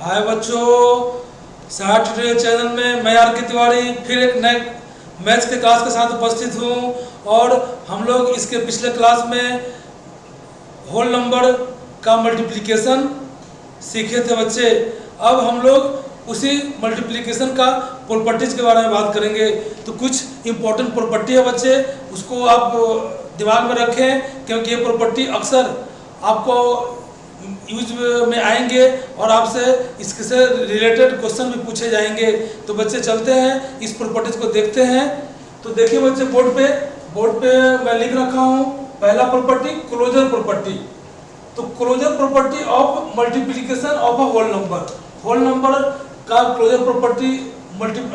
हाय बच्चों, साठ tutorial channel में मैं आर के तिवारी फिर एक नए मैथ्स के क्लास के साथ उपस्थित हूँ। और हम लोग इसके पिछले क्लास में होल नंबर का मल्टीप्लिकेशन सीखे थे बच्चे। अब हम लोग उसी मल्टीप्लिकेशन का प्रॉपर्टीज के बारे में बात करेंगे। तो कुछ इम्पोर्टेंट प्रॉपर्टी है बच्चे, उसको आप दिमाग में रखें, क्योंकि ये प्रॉपर्टी अक्सर आपको यूज में आएंगे और आपसे इसके से रिलेटेड क्वेश्चन भी पूछे जाएंगे। तो बच्चे चलते हैं इस प्रॉपर्टीज को देखते हैं। तो देखिए बच्चे, बोर्ड पे मैं लिख रखा हूँ पहला प्रॉपर्टी क्लोजर प्रॉपर्टी। तो closure property of multiplication of a whole number का closure property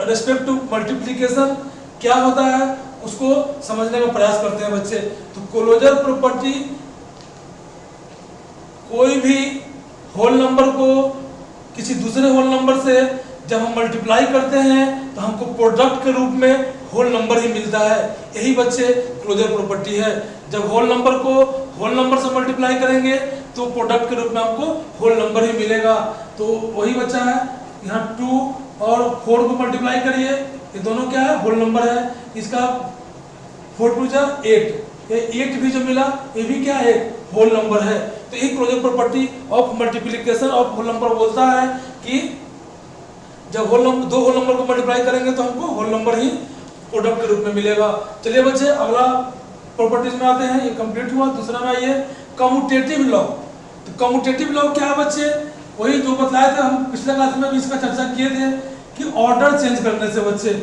respect to multiplication क्या होता है उसको समझने का प्रयास करते हैं बच्चे। तो क्लोजर प्रॉपर्टी कोई भी होल नंबर को किसी दूसरे होल नंबर से जब हम मल्टीप्लाई करते हैं तो हमको प्रोडक्ट के रूप में होल नंबर ही मिलता है। यही बच्चे क्लोजर प्रॉपर्टी है। जब होल नंबर को होल नंबर से मल्टीप्लाई करेंगे तो प्रोडक्ट के रूप में हमको होल नंबर ही मिलेगा। तो वही बच्चा है, यहाँ 2 और 4 को मल्टीप्लाई करिए, ये दोनों क्या है, होल नंबर है। इसका 4 2 जा 8, ये 8 भी जो मिला ये भी क्या है, होल नंबर है। तो एक closure property of multiplication of whole number बोलता है कि जब दो होल नंबर को मल्टीप्लाई करेंगे तो हमको होल नंबर ही प्रोडक्ट के रूप में मिलेगा। चलिए बच्चे अगला प्रॉपर्टीज में आते हैं। ये कंप्लीट हुआ। दूसरा में आइए कम्यूटेटिव लॉ। तो कम्यूटेटिव लॉ क्या है बच्चे, वही जो बताए थे हम पिछले क्लास में भी इसका चर्चा किए थे कि ऑर्डर चेंज करने से बच्चे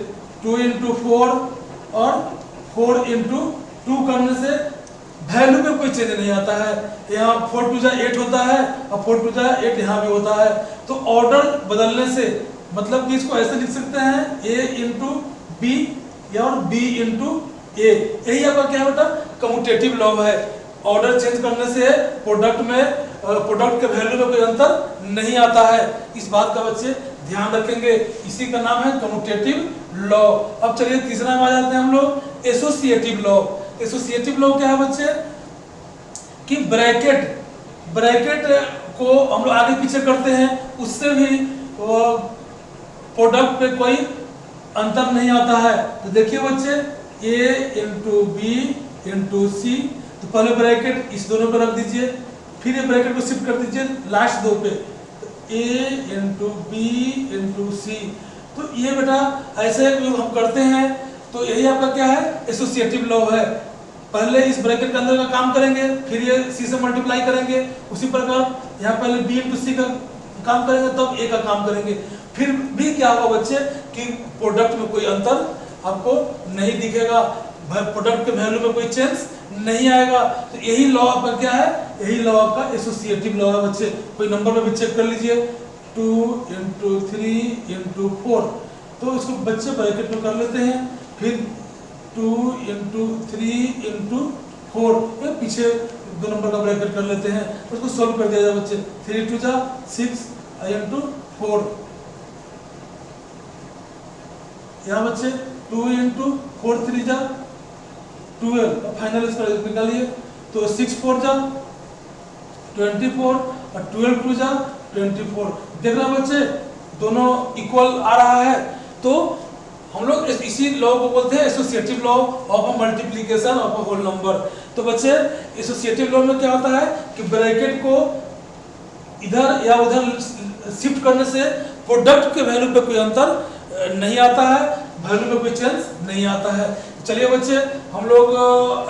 2 into 4 और 4 into 2 करने से वैल्यू में कोई चेंज नहीं आता है। यहाँ 4 2 जा 8 होता है और 4 2 जा 8 यहाँ भी होता है। तो ऑर्डर बदलने से मतलब कि इसको ऐसे लिख सकते हैं a into b और b into a। यही आपका क्या बेटा, कम्यूटेटिव लॉ है। ऑर्डर चेंज करने से प्रोडक्ट के वैल्यू में कोई अंतर नहीं आता है। इस बात का बच्चे ध्यान रखेंगे, इसी का नाम है कम्यूटेटिव लॉ। अब चलिए तीसरा में आ जाते हैं हम लोग एसोसिएटिव लॉ। एसोसिएटिव लॉ क्या है बच्चे कि ब्रैकेट को हम लोग आगे पीछे करते हैं, उससे भी प्रोडक्ट पे कोई अंतर नहीं आता है। तो देखिए बच्चे a into b into c, तो पहले ब्रैकेट इस दोनों पे रख दीजिए, फिर ये ब्रैकेट को शिफ्ट कर दीजिए लास्ट दो पे, तो a into b into c। तो ये बेटा ऐसे हम करते हैं। तो यही आपका क्या है, एसोसिएटिव लॉ है। पहले इस ब्रैकेट के अंदर का काम करेंगे, फिर ये c से मल्टीप्लाई करेंगे। उसी प्रकार यहाँ पहले b into c का काम करेंगे, तब a का काम करेंगे। फिर भी क्या होगा बच्चे कि प्रोडक्ट में कोई अंतर आपको नहीं दिखेगा, प्रोडक्ट के वैल्यू में कोई चेंज नहीं आएगा। तो यही लॉ आपका क्या है, यही लॉ आपका एसोसिएटिव लॉ है बच्चे। कोई नंबर में भी चेक कर लीजिए 2 into 3 into 4। तो इसको बच्चे ब्रैकेट में कर लेते हैं, फिर 2 into 3 into 4, ये पीछे दो नंबर का ब्रैकेट कर लेते हैं। उसको सॉल्व कर दिया जाए बच्चे, 3 2 जा 6 into 4। यहाँ बच्चे 2 into 4 3 जा 12, फाइनल इसका निकालिए। तो 6 4 जा 24 और 12 2 जा 24। देख रहे हैं बच्चे दोनों इक्वल आ रहा है। तो हम लोग इसी लॉ को बोलते हैं associative law of a multiplication of a whole number. तो बच्चे एसोसिएटिव लॉ में क्या होता है कि ब्रैकेट को इधर या उधर शिफ्ट करने से प्रोडक्ट के वैल्यू पे कोई अंतर नहीं आता है, वैल्यू में कोई चेंज नहीं आता है। चलिए बच्चे हम लोग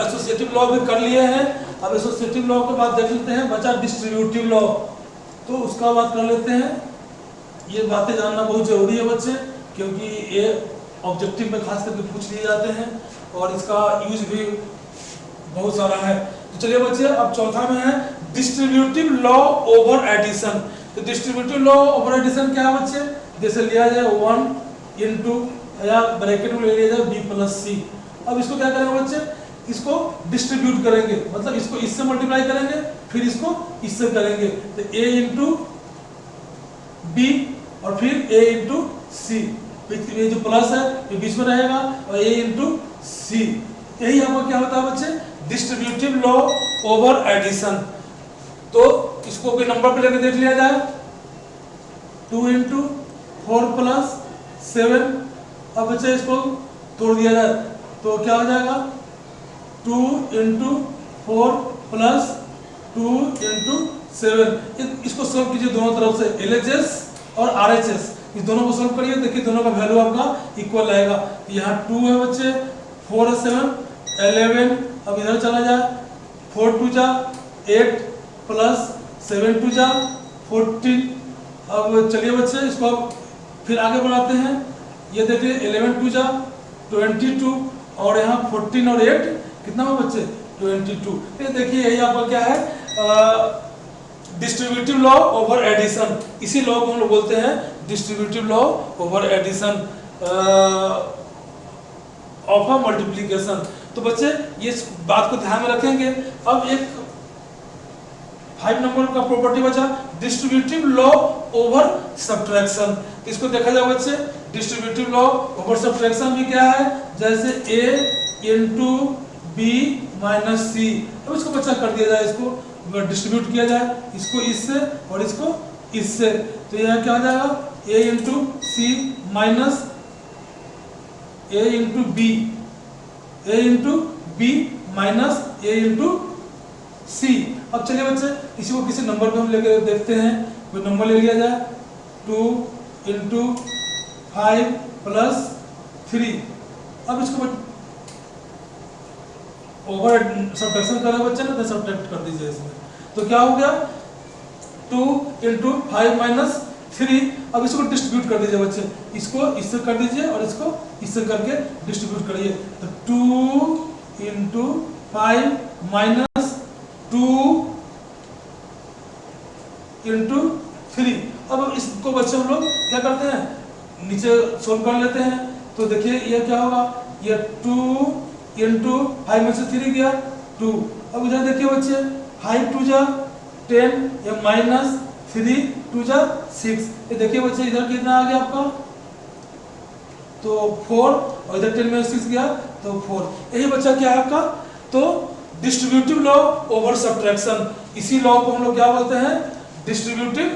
एसोसिएटिव लॉ भी कर लिए हैं। अब एसोसिएटिव लॉ के बाद देख लेते हैं बच्चा डिस्ट्रीब्यूटिव लॉ। तो उसका बात कर लेते हैं। ये बातें जानना बहुत जरूरी है बच्चे, क्योंकि ये ऑब्जेक्टिव में खास करके पूछ लिए जाते हैं और इसका यूज भी बहुत सारा है। तो चलिए बच्चे अब चौथा में है डिस्ट्रीब्यूटिव लॉ ओवर एडिशन। तो डिस्ट्रीब्यूटिव लॉ ओवर एडिशन क्या है बच्चे, जैसे लिया जाए 1 into या ब्रैकेट में ले लिया जाए b plus c। अब इसको क्या करेंगे बच्चे, इसको डिस्ट्रीब्यूट करेंगे, मतलब इसको इससे मल्टीप्लाई करेंगे, फिर इसको इससे करेंगे। तो a into b और फिर a into c, ये जो प्लस है ये बीच में रहेगा और a into c। यही हमारा क्या होता है बच्चे, डिस्ट्रीब्यूटिव लॉ ओवर एडिशन। तो इसको कोई नंबर पे लेके देख लिया जाए। 2 इंटू 4 प्लस 7। अब बच्चे इसको तोड़ दिया जाए तो क्या हो जाएगा, 2 इंटू 4 प्लस 2 इंटू 7। इसको सॉल्व कीजिए दोनों तरफ से, LHS और RHS, इस दोनों को सॉल्व करिए, देखिए दोनों का वैल्यू आपका इक्वल आएगा। यहाँ 2 है बच्चे, 4 है 7, 11। अब इधर चला जाए, 4 2 जा 8 प्लस 7 2 जा 14। अब चलिए बच्चे इसको अब फिर आगे बढ़ाते हैं। ये देखिए 11 2 जा 22 और यहाँ 14 और 8 कितना हुआ बच्चे, 22। ये देखिए यही आपका क्या है, डिस्ट्रीब्यूटिव लॉ ओवर एडिशन। इसी लॉ को हम लोग बोलते हैं distributive law over addition of a multiplication. तो बच्चे ये बात को ध्यान में रखेंगे। अब एक 5 नंबर का प्रॉपर्टी बचा, डिस्ट्रीब्यूटिव लॉ ओवर सब्ट्रैक्शन। इसको देखा जाए बच्चे, डिस्ट्रीब्यूटिव लॉ ओवर सब्ट्रैक्शन भी क्या है, जैसे a इंटू बी माइनस सी। अब इसको बच्चा कर दिया जाए, इसको डिस्ट्रीब्यूट किया जाए, इसको इससे और इसको इससे, तो यह क्या हो जाएगा, a into C minus a into B, a into B minus a into C. अब चलिए बच्चे इसी को किसी नंबर पे हम लेके देखते हैं, कोई नंबर ले लिया जाए, 2 इंटू 5 प्लस 3। अब इसको ओवर सब्ट्रैक्शन कर रहे हैं बच्चे ना, तो सब्ट्रैक्ट कर दीजिए इसमें, तो क्या हो गया, 2 इंटू 5 माइनस 3। अब इसको डिस्ट्रीब्यूट कर दीजिए बच्चे, इसको इससे कर दीजिए और इसको इससे करके डिस्ट्रीब्यूट करिए, तो 2 इंटू 5 माइनस 2 इंटू 3। अब इसको बच्चे हम लोग क्या करते हैं, नीचे सोल्व कर लेते हैं। तो देखिए ये क्या होगा, ये 2 इंटू 5 में से 3 गया 2। अब इधर देखिए बच्चे, 5 2 जा 10, या माइनस 3 2 जा 6। ये देखिए बच्चे इधर कितना आ गया आपका, तो 4, और इधर 10 में 6 गया तो 4। यही बच्चा क्या है आपका, तो डिस्ट्रीब्यूटिव लॉ ओवर सब्ट्रैक्शन। इसी लॉ को हम लोग क्या बोलते हैं, डिस्ट्रीब्यूटिव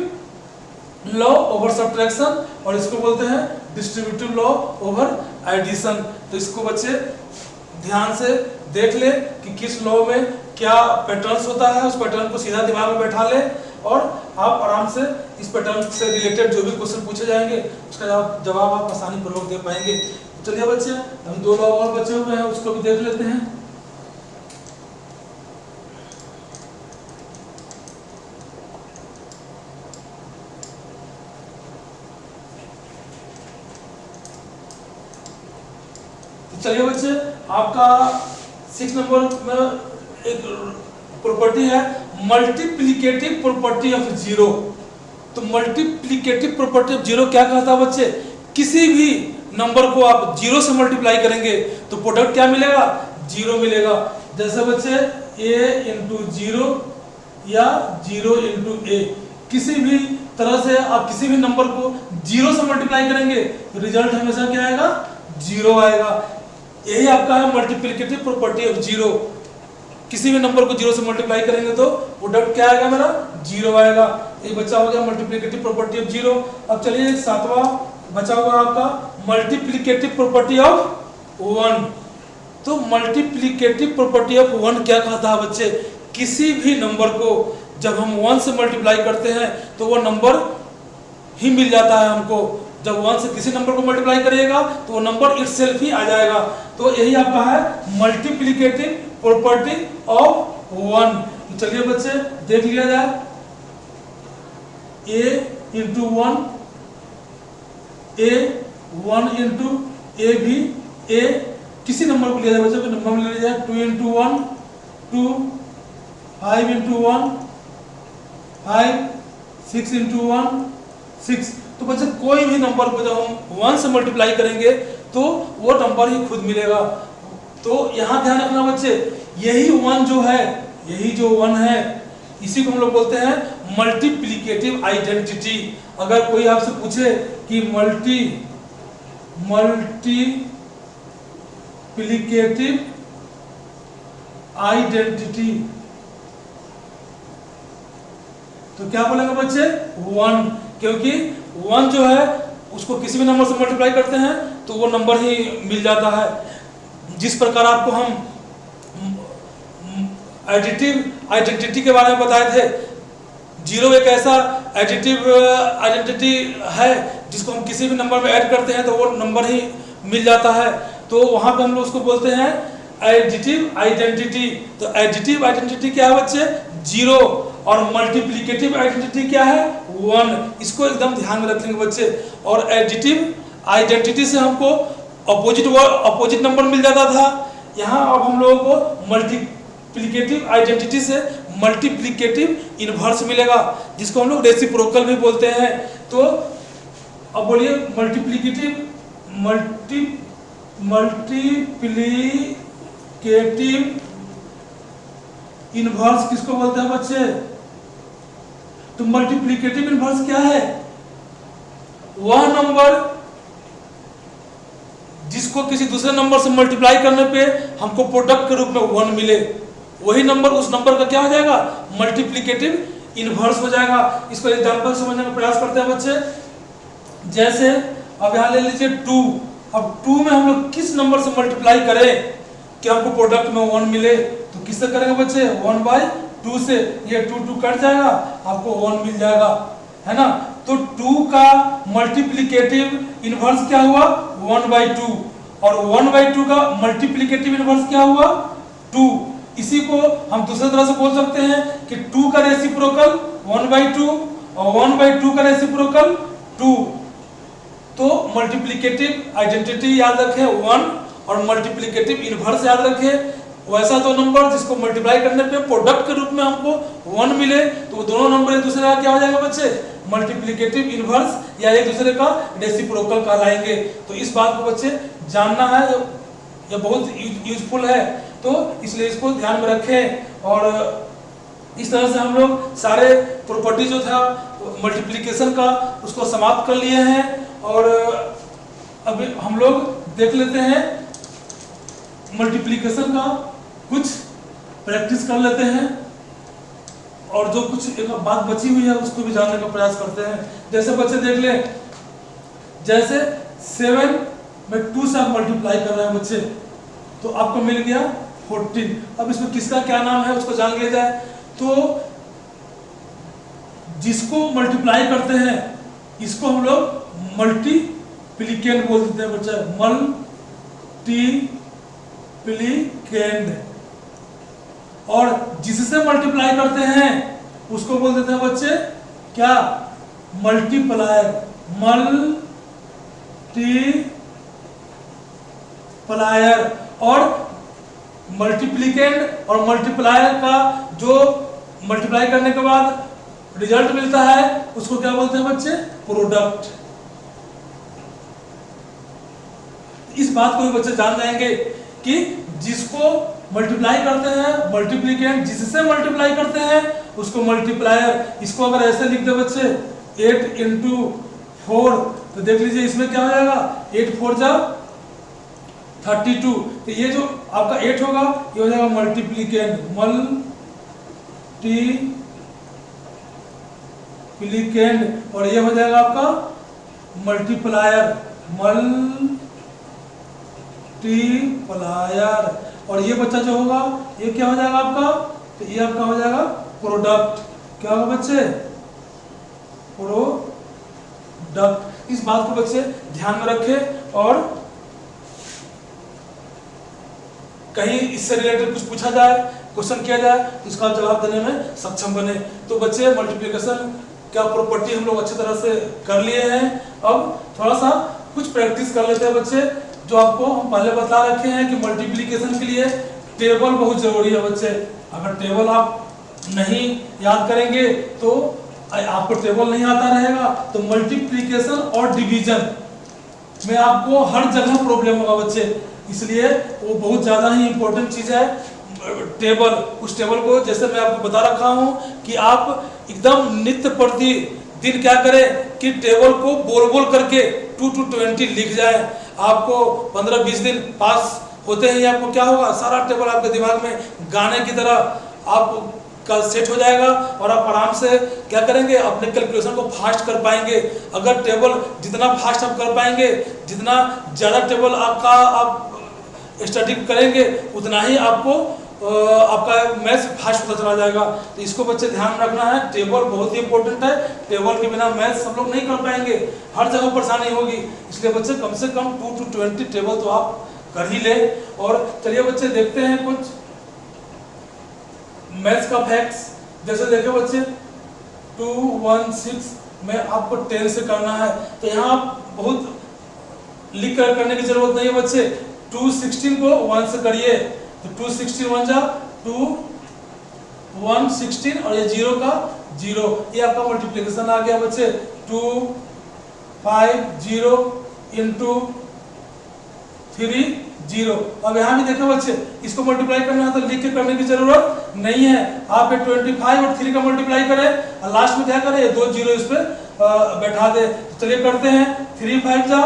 लॉ ओवर सब्ट्रैक्शन, और इसको बोलते हैं डिस्ट्रीब्यूटिव लॉ ओवर एडिशन। तो इसको बच्चे ध्यान से देख ले कि किस लॉ में क्या पैटर्न्स होता है, उस पैटर्न को सीधा दिमाग में बैठा ले और आप आराम से इस पैटर्न से रिलेटेड जो भी क्वेश्चन पूछे जाएंगे उसका जवाब आप आसानी पूर्वक दे पाएंगे। चलिए बच्चे हम 2 लॉ और बचे हुए हैं, उसको भी देख लेते हैं। चलिए बच्चे आपका 6 नंबर में एक प्रॉपर्टी है, मल्टीप्लिकेटिव प्रॉपर्टी ऑफ जीरो। तो मल्टीप्लिकेटिव प्रॉपर्टी ऑफ जीरो क्या कहता है बच्चे, किसी भी नंबर को आप जीरो से मल्टीप्लाई करेंगे तो प्रोडक्ट क्या मिलेगा, जीरो मिलेगा। जैसे बच्चे a इंटू 0 या 0 इंटू a, किसी भी तरह से आप किसी भी नंबर को जीरो से मल्टीप्लाई करेंगे तो रिजल्ट हमेशा क्या आएगा, जीरो आएगा। यही आपका है मल्टीप्लिकेटिव प्रॉपर्टी ऑफ जीरो। किसी भी नंबर को जीरो से मल्टीप्लाई करेंगे तो प्रोडक्ट क्या आएगा मेरा, जीरो आएगा। ये बचा हो गया मल्टीप्लिकेटिव प्रॉपर्टी ऑफ जीरो। अब चलिए 7वां बचा हुआ आपका मल्टीप्लिकेटिव प्रॉपर्टी ऑफ 1। तो मल्टीप्लिकेटिव प्रॉपर्टी ऑफ 1 क्या कहता है बच्चे, किसी भी नंबर को जब हम 1 से मल्टीप्लाई करते हैं तो वो नंबर ही मिल जाता है हमको। जब 1 से किसी नंबर को मल्टीप्लाई करिएगा तो वो नंबर इटसेल्फ ही आ जाएगा। तो यही आपका है मल्टीप्लिकेटिव प्रॉपर्टी ऑफ 1। चलिए बच्चे देख लिया जाए, a into 1 a, 1 into a भी a, किसी नंबर को लिया जाए बच्चे, नंबर में ले लिया जाए 2 इंटू 1 2, 5 इंटू 1 5, 6 इंटू 1 6। तो बच्चे कोई भी नंबर को जब हम 1 से मल्टीप्लाई करेंगे तो वो नंबर ही खुद मिलेगा। तो यहाँ ध्यान रखना बच्चे, यही 1 जो है, यही जो 1 है, इसी को हम लोग बोलते हैं मल्टीप्लिकेटिव आइडेंटिटी। अगर कोई आपसे पूछे कि मल्टीप्लिकेटिव आइडेंटिटी तो क्या बोलेंगे बच्चे, 1। क्योंकि 1 जो है उसको किसी भी नंबर से मल्टीप्लाई करते हैं तो वो नंबर ही मिल जाता है। जिस प्रकार आपको हम एडिटिव आइडेंटिटी के बारे में बताए थे, 0 एक ऐसा एडिटिव आइडेंटिटी है जिसको हम किसी भी नंबर में ऐड करते हैं तो वो नंबर ही मिल जाता है। तो वहाँ पे हम लोग उसको बोलते हैं एडिटिव आइडेंटिटी। तो एडिटिव आइडेंटिटी क्या है बच्चे? 0। और मल्टीप्लिकेटिव आइडेंटिटी क्या है? 1। इसको एकदम ध्यान में रखेंगे बच्चे। और एडिटिव आइडेंटिटी से हमको अपोजिट नंबर मिल जाता था। यहाँ अब हम लोगों को मल्टीप्लिकेटिव आइडेंटिटी से मल्टीप्लिकेटिव इनवर्स मिलेगा, जिसको हम लोग रेसिप्रोकल भी बोलते हैं। तो अब बोलिए मल्टीप्लिकेटिव इनवर्स किसको बोलते हैं बच्चे? तो मल्टीप्लिकेटिव इनवर्स क्या है? वह नंबर जिसको किसी दूसरे नंबर से मल्टीप्लाई करने पे हमको प्रोडक्ट के रूप में 1 मिले, वही नंबर उस नंबर का क्या हो जाएगा? मल्टीप्लिकेटिव इनवर्स हो जाएगा। इसको एग्जांपल समझने का प्रयास करते हैं बच्चे। जैसे अब यहाँ ले लीजिए 2। अब 2 में हम लोग किस नंबर से मल्टीप्लाई करें कि हमको प्रोडक्ट में 1 मिले? तो किससे करेंगे बच्चे? 1/2 से। ये 2 कट जाएगा, आपको 1 मिल जाएगा, है ना। तो 2 का मल्टीप्लिकेटिव इनवर्स क्या हुआ? 1/2। और 1/2 का मल्टीप्लिकेटिव इनवर्स क्या हुआ? 2। इसी को हम दूसरे तरह से बोल सकते हैं कि 2 का रेसिप्रोकल 1/2 और 1/2 का रेसिप्रोकल 2। तो मल्टीप्लिकेटिव आइडेंटिटी याद रखें 1 और मल्टीप्लिकेटिव इनवर्स याद रखें। वैसा तो नंबर जिसको मल्टीप्लाई करने पे प्रोडक्ट के रूप में हमको 1 मिले, तो दोनों नंबर एक दूसरे का क्या हो जाएगा बच्चे? मल्टीप्लिकेटिव इनवर्स या एक दूसरे का रेसिप्रोकल कहलाएंगे। तो इस बात को बच्चे जानना है, ये बहुत यूजफुल है, तो इसलिए इसको ध्यान में रखें। और इस तरह से हम लोग सारे प्रॉपर्टी जो था मल्टीप्लिकेशन का उसको समाप्त कर लिए हैं। और अभी हम लोग देख लेते हैं मल्टीप्लिकेशन का कुछ प्रैक्टिस कर लेते हैं, और जो कुछ एक बात बची हुई है उसको भी जानने का प्रयास करते हैं। जैसे बच्चे देख ले, जैसे 7 में 2 से आप मल्टीप्लाई कर रहे हैं बच्चे, तो आपको मिल गया 14। अब इसमें किसका क्या नाम है उसको जान लिया जाए। तो जिसको मल्टीप्लाई करते हैं इसको हम लोग मल्टीप्लिकेंड बोल देते हैं बच्चे, मल्टीप्लिकेंड। और जिससे मल्टीप्लाई करते हैं उसको बोल देते हैं बच्चे क्या? मल्टीप्लायर। मल्टीप्लायर। और मल्टीप्लिकेंड और मल्टीप्लायर का जो मल्टीप्लाई करने के बाद रिजल्ट मिलता है उसको क्या बोलते हैं बच्चे? प्रोडक्ट। इस बात को भी बच्चे जान जाएंगे कि जिसको मल्टीप्लाई करते हैं मल्टीप्लिकेंड, जिससे मल्टीप्लाई करते हैं उसको मल्टीप्लायर। इसको अगर ऐसे लिख दे बच्चे 8 × 4, तो देख लीजिए इसमें क्या हो जाएगा? 8 4 जा 32। तो ये जो आपका 8 होगा ये हो जाएगा मल्टीप्लिकेंड, मल्टीप्लिकेंड। और ये हो जाएगा आपका मल्टीप्लायर, मल्टीप्लायर। और ये बच्चा जो होगा ये क्या हो जाएगा आपका? तो ये आपका हो जाएगा प्रोडक्ट। क्या होगा बच्चे? प्रोडक्ट। इस बात को बच्चे ध्यान में रखें, और कहीं इससे रिलेटेड कुछ पूछा जाए, क्वेश्चन किया जाए, तो इसका जवाब देने में सक्षम बने। तो बच्चे मल्टीप्लिकेशन क्या प्रॉपर्टी हम लोग अच्छी तरह से कर लिए हैं। अब थोड़ा सा कुछ प्रैक्टिस कर लेते हैं बच्चे। जो आपको हम पहले बता रखे हैं कि मल्टीप्लिकेशन के लिए टेबल बहुत जरूरी है बच्चे। अगर टेबल आप नहीं याद करेंगे तो आपको टेबल नहीं आता रहेगा, तो मल्टीप्लिकेशन और डिवीजन में आपको हर जगह प्रॉब्लम होगा बच्चे। इसलिए वो बहुत ज़्यादा ही इम्पोर्टेंट चीज़ है टेबल। उस टेबल को जैसे मैं आपको बता रखा हूँ कि आप एकदम नित्य प्रतिदिन क्या करें कि टेबल को बोल बोल करके 2 to 20 लिख जाए। आपको 15-20 दिन पास होते ही आपको क्या होगा? सारा टेबल आपके दिमाग में गाने की तरह आप का सेट हो जाएगा और आप आराम से क्या करेंगे, अपने कैलकुलेशन को फास्ट कर पाएंगे। अगर टेबल जितना फास्ट आप कर पाएंगे, जितना ज़्यादा टेबल आपका आप स्टडी करेंगे, उतना ही आपको आपका मैथ्स फास्ट होता चला जाएगा। तो इसको बच्चे ध्यान रखना है, टेबल बहुत ही इंपॉर्टेंट है। टेबल के बिना मैथ्स हम लोग नहीं कर पाएंगे, हर जगह परेशानी होगी। इसलिए बच्चे कम से कम 2 to 20 टेबल तो आप कर ही ले। और चलिए बच्चे देखते हैं कुछ मैथ्स का फैक्ट्स। जैसे देखिए बच्चे 216 में आपको 10 से करना है, तो यहाँ आप बहुत लिख कर करने की जरूरत नहीं है बच्चे। 216 को 1 से करिए तो 216 1 जा 2 116 और ये 0 का 0, ये आपका मल्टीप्लिकेशन आ गया बच्चे। 2 5 0 इंटू 3 0। अब यहाँ भी देखो बच्चे, इसको मल्टीप्लाई करना है तो लिख के करने की जरूरत नहीं है। आप 25 और 3 का मल्टीप्लाई करें और लास्ट में क्या करें, ये 2 0 इस पे बैठा दे। तो चलिए करते हैं। 3 5 जा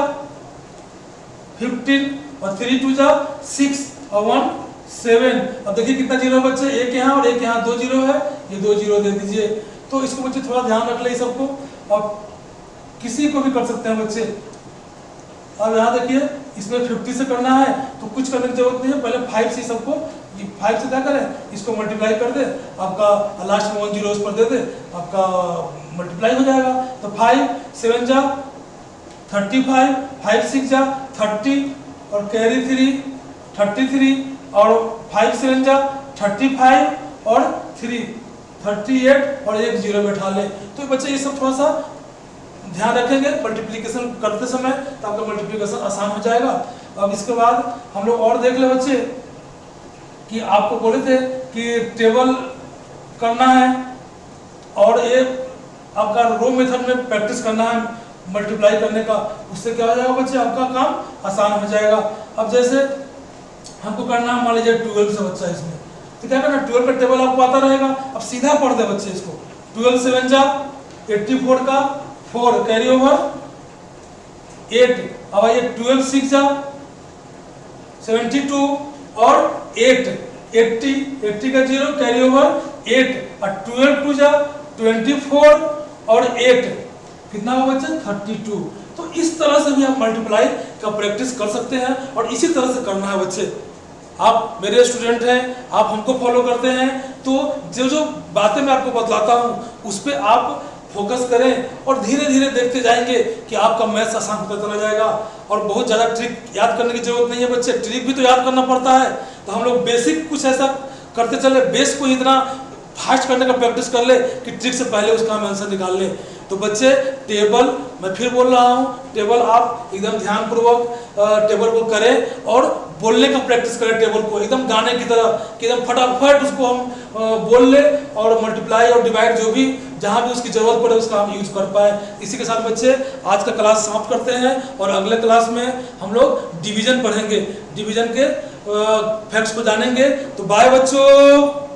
15 और 3 2 जा 6 और 1 7। अब देखिए कितना जीरो है बच्चे, एक यहाँ और एक यहाँ, 2 0 है, ये 2 0 दे दीजिए। तो इसको बच्चे थोड़ा ध्यान रख ले सबको। अब किसी को भी कर सकते हैं बच्चे। अब यहाँ देखिए इसमें 50 से करना है तो कुछ करने की जरूरत नहीं है, पहले 5 से सबको 5 से क्या करें, इसको मल्टीप्लाई कर दे, आपका लास्ट में 1 0 उस पर दे दे, आपका मल्टीप्लाई हो जाएगा। तो 5 7 जा 35, 5 6 जा 30 और कैरी 3 33 और 5 7 जा 35 और 3 38 और एक 0 बैठा ले। तो बच्चे ये सब थोड़ा सा ध्यान रखेंगे मल्टीप्लिकेशन करते समय, तो आपका मल्टीप्लिकेशन आसान हो जाएगा। अब इसके बाद हम लोग और देख ले बच्चे कि आपको बोले थे कि टेबल करना है और ये आपका रो मेथड में प्रैक्टिस करना है मल्टीप्लाई करने का। उससे क्या हो जाएगा बच्चे, आपका काम आसान हो जाएगा। अब जैसे हमको करना है मान लीजिए 12 से बच्चा इसमें, तो क्या करना, 12 का टेबल आपको आता रहेगा। अब सीधा पढ़ दे बच्चे इसको। 12 7 जा 84 का 4 कैरी ओवर 8। अब आइए 12 6 जा 72 और 8 80 का 0 कैरी ओवर 8 और 12 2 जा 24 और 8 कितना होगा बच्चे 32। तो इस तरह से भी आप मल्टीप्लाई का प्रैक्टिस कर सकते हैं और इसी तरह से करना है बच्चे। आप मेरे स्टूडेंट हैं, आप हमको फॉलो करते हैं, तो जो जो बातें मैं आपको बतलाता हूँ उस पर आप फोकस करें और धीरे धीरे देखते जाएंगे कि आपका मैथ्स आसान होता चला जाएगा। और बहुत ज़्यादा ट्रिक याद करने की जरूरत नहीं है बच्चे, ट्रिक भी तो याद करना पड़ता है। तो हम लोग बेसिक कुछ ऐसा करते चले, बेस को इतना फास्ट करने का प्रैक्टिस कर ले कि ट्रिक से पहले उसका हम आंसर निकाल ले। तो बच्चे टेबल, मैं फिर बोल रहा हूँ, टेबल आप एकदम ध्यानपूर्वक टेबल को करें और बोलने का प्रैक्टिस करें टेबल को एकदम गाने की तरह, कि एकदम फटाफट उसको हम बोल ले और मल्टीप्लाई और डिवाइड जो भी जहाँ भी उसकी जरूरत पड़े उसका हम यूज कर पाए। इसी के साथ बच्चे आज का क्लास समाप्त करते हैं और अगले क्लास में हम लोग डिवीजन पढ़ेंगे, डिवीजन के फैक्ट्स को जानेंगे। तो बाय बच्चों।